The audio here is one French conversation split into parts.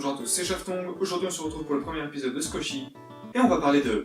Bonjour à tous, c'est Shaftong. Aujourd'hui on se retrouve pour le premier épisode de Skoshi, et on va parler de...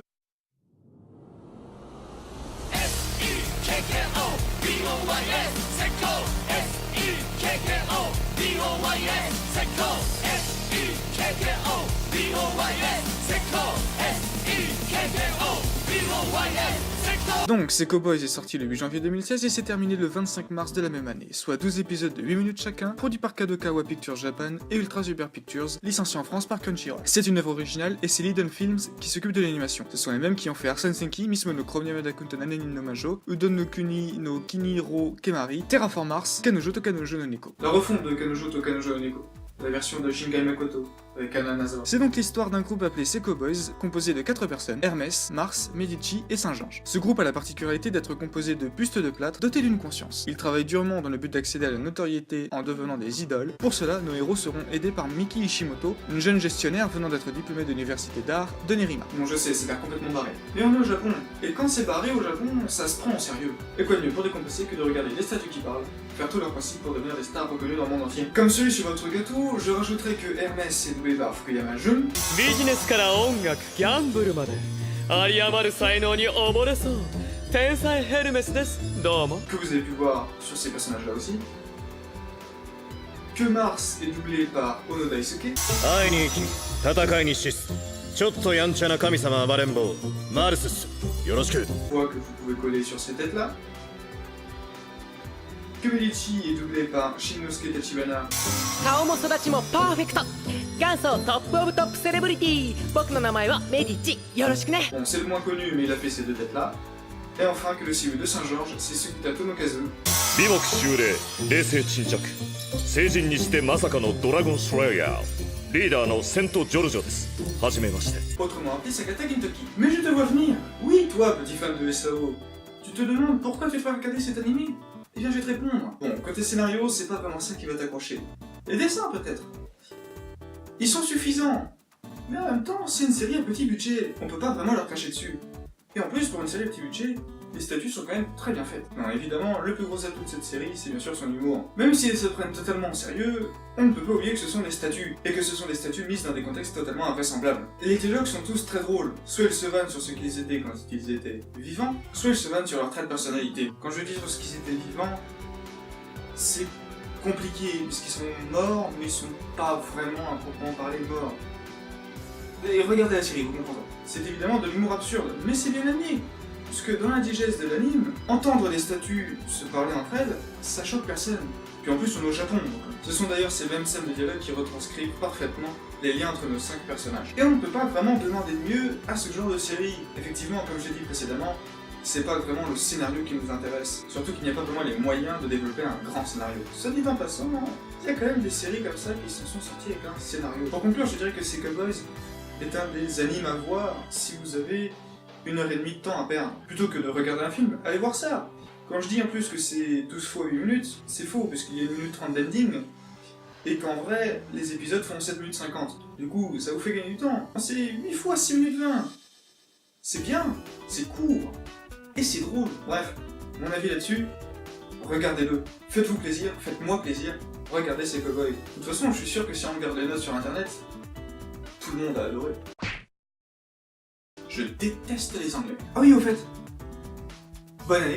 Donc, Seiko Boys est sorti le 8 janvier 2016 et s'est terminé le 25 mars de la même année, soit 12 épisodes de 8 minutes chacun, produits par Kadokawa Pictures Japan et Ultra Super Pictures, licenciés en France par Crunchyroll. C'est une œuvre originale et c'est Liden Films qui s'occupe de l'animation. Ce sont les mêmes qui ont fait Arsène Senki, Miss Monochrome, Yamada Kunta Nanenin no Majo, Udon no Kuni no Kiniro Kemari, Terraform Mars, Kanojo to Kanojo no Neko. La refonte de Kanojo to Kanojo no Neko. La version de Shingai Makoto, avec Anna Nazawa. C'est donc l'histoire d'un groupe appelé Seiko Boys, composé de 4 personnes, Hermès, Mars, Medici et Saint-Georges. Ce groupe a la particularité d'être composé de bustes de plâtre dotés d'une conscience. Ils travaillent durement dans le but d'accéder à la notoriété en devenant des idoles. Pour cela, nos héros seront aidés par Miki Ishimoto, une jeune gestionnaire venant d'être diplômée de l'université d'art de Nerima. Bon, je sais, c'est l'air complètement barré. Mais on est au Japon, et quand c'est barré au Japon, ça se prend au sérieux. Et quoi de mieux pour décompresser que de regarder des statues qui parlent, faire tout leur principe pour devenir des stars reconnues dans le monde entier. Comme celui sur votre gâteau, je rajouterai que Hermès est doué par Fukuyama Jun. Que vous avez pu voir sur ces personnages-là aussi. Que Mars est doublé par Ono Daisuke. On voit que vous pouvez coller sur ces têtes-là. Que Medici est doublé par Shinnosuke Tachibana. Bon, c'est le moins connu, mais il a fait ces deux têtes-là. Et enfin, que le CEO de Saint-Georges, c'est Sukita Tomokazu. Autrement appelé Sakata Gintoki. Mais je te vois venir. Oui, toi, petit fan de SAO. Tu te demandes pourquoi tu fais regarder cet animé? Eh bien, je vais te répondre. Bon, côté scénario, c'est pas vraiment ça qui va t'accrocher. Les dessins, peut-être. Ils sont suffisants. Mais en même temps, c'est une série à petit budget. On peut pas vraiment leur cracher dessus. Et en plus, pour une série à petit budget, les statues sont quand même très bien faites. Non, évidemment, le plus gros atout de cette série, c'est bien sûr son humour. Même si elles se prennent totalement au sérieux, on ne peut pas oublier que ce sont des statues, et que ce sont des statues mises dans des contextes totalement invraisemblables. Les dialogues sont tous très drôles. Soit ils se vannent sur ce qu'ils étaient quand ils étaient vivants, soit ils se vannent sur leur trait de personnalité. Quand je dis sur ce qu'ils étaient vivants, c'est compliqué, puisqu'ils sont morts, mais ils sont pas vraiment, à proprement parler, morts. Et regardez la série, vous comprendrez. C'est évidemment de l'humour absurde, mais c'est bien amené. Puisque dans la digeste de l'anime, entendre des statues se parler entre elles, ça choque personne. Puis en plus on est au Japon, donc. Ce sont d'ailleurs ces mêmes scènes de dialogue qui retranscrivent parfaitement les liens entre nos 5 personnages. Et on ne peut pas vraiment demander de mieux à ce genre de série. Effectivement, comme j'ai dit précédemment, c'est pas vraiment le scénario qui nous intéresse. Surtout qu'il n'y a pas vraiment les moyens de développer un grand scénario. Soit dit en passant, il y a quand même des séries comme ça qui se sont sorties avec un scénario. Pour conclure, je dirais que Seiko Boys est un des animes à voir si vous avez 1h30 de temps à perdre. Plutôt que de regarder un film, allez voir ça. Quand je dis en plus que c'est 12 fois 8 minutes, c'est faux, parce qu'il y a 1 minute 30 d'ending, et qu'en vrai, les épisodes font 7 minutes 50. Du coup, ça vous fait gagner du temps. C'est 8 fois 6 minutes 20. C'est bien, c'est court, et c'est drôle. Bref, mon avis là-dessus, regardez-le. Faites-vous plaisir, faites-moi plaisir, regardez Seiko Boys. De toute façon, je suis sûr que si on regarde les notes sur internet, tout le monde a adoré. Je déteste les Anglais. Ah oui, au fait, bonne année.